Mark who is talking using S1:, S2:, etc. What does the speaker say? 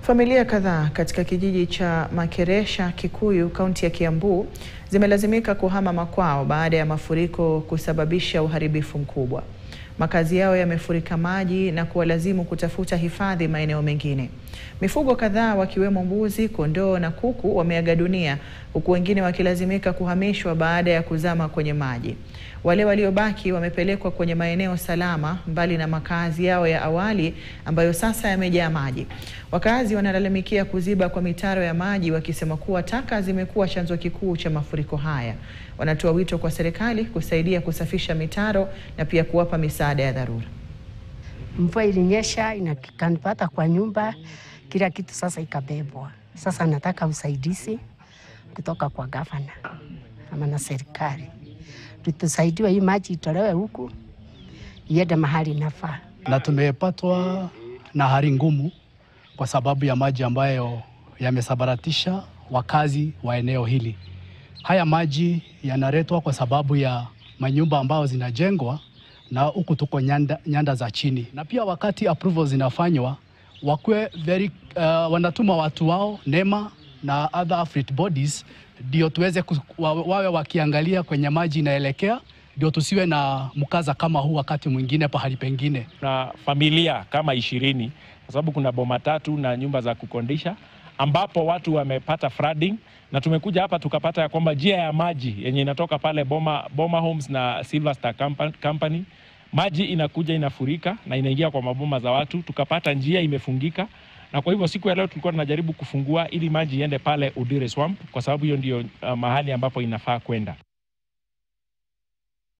S1: Familia kadhaa katika kijiji cha Makeresha, Kikuyu, kaunti ya Kiambu zimelazimika kuhama makwao baada ya mafuriko kusababisha uharibifu mkubwa. Makazi yao yamefurika maji na kuwalazimu kutafuta hifadhi maeneo mengine. Mifugo kadhaa wakiwemo mbuzi, kondoo na kuku wameaga dunia, huku wengine wakilazimika kuhamishwa baada ya kuzama kwenye maji. Wale waliobaki wamepelekwa kwenye maeneo salama mbali na makazi yao ya awali ambayo sasa yamejaa maji. Wakazi wanalalamikia kuziba kwa mitaro ya maji, wakisema kuwa taka zimekuwa chanzo kikuu cha mafuriko haya. Wanatoa wito kwa serikali kusaidia kusafisha mitaro na pia kuwapa misaada ya dharura.
S2: Mvua ilinyesha ikanipata kwa nyumba, kila kitu sasa ikabebwa. Sasa nataka usaidizi kutoka kwa gavana ama na serikali. Tutusaidiwe hii maji itolewe huku iende mahali inafaa.
S3: Na tumepatwa na hali ngumu kwa sababu ya maji ambayo yamesabaratisha wakazi wa eneo hili. Haya maji yanaletwa kwa sababu ya manyumba ambao zinajengwa na huku tuko nyanda za chini. Na pia wakati approval zinafanywa, wakwe wanatuma watu wao NEMA na other affiliate bodies ndio tuweze wawe wakiangalia kwenye maji inaelekea, ndio tusiwe na mkaza kama huu wakati mwingine pahali pengine.
S4: Na familia kama 20 kwa sababu kuna boma 3 na nyumba za kukondisha ambapo watu wamepata flooding, na tumekuja hapa tukapata ya kwamba njia ya maji yenye inatoka pale Boma Homes na Silverstar Company, maji inakuja inafurika na inaingia kwa maboma za watu. Tukapata njia imefungika, na kwa hivyo siku ya leo tulikuwa tunajaribu kufungua ili maji iende pale Udire Swamp, kwa sababu hiyo ndio mahali ambapo inafaa kwenda.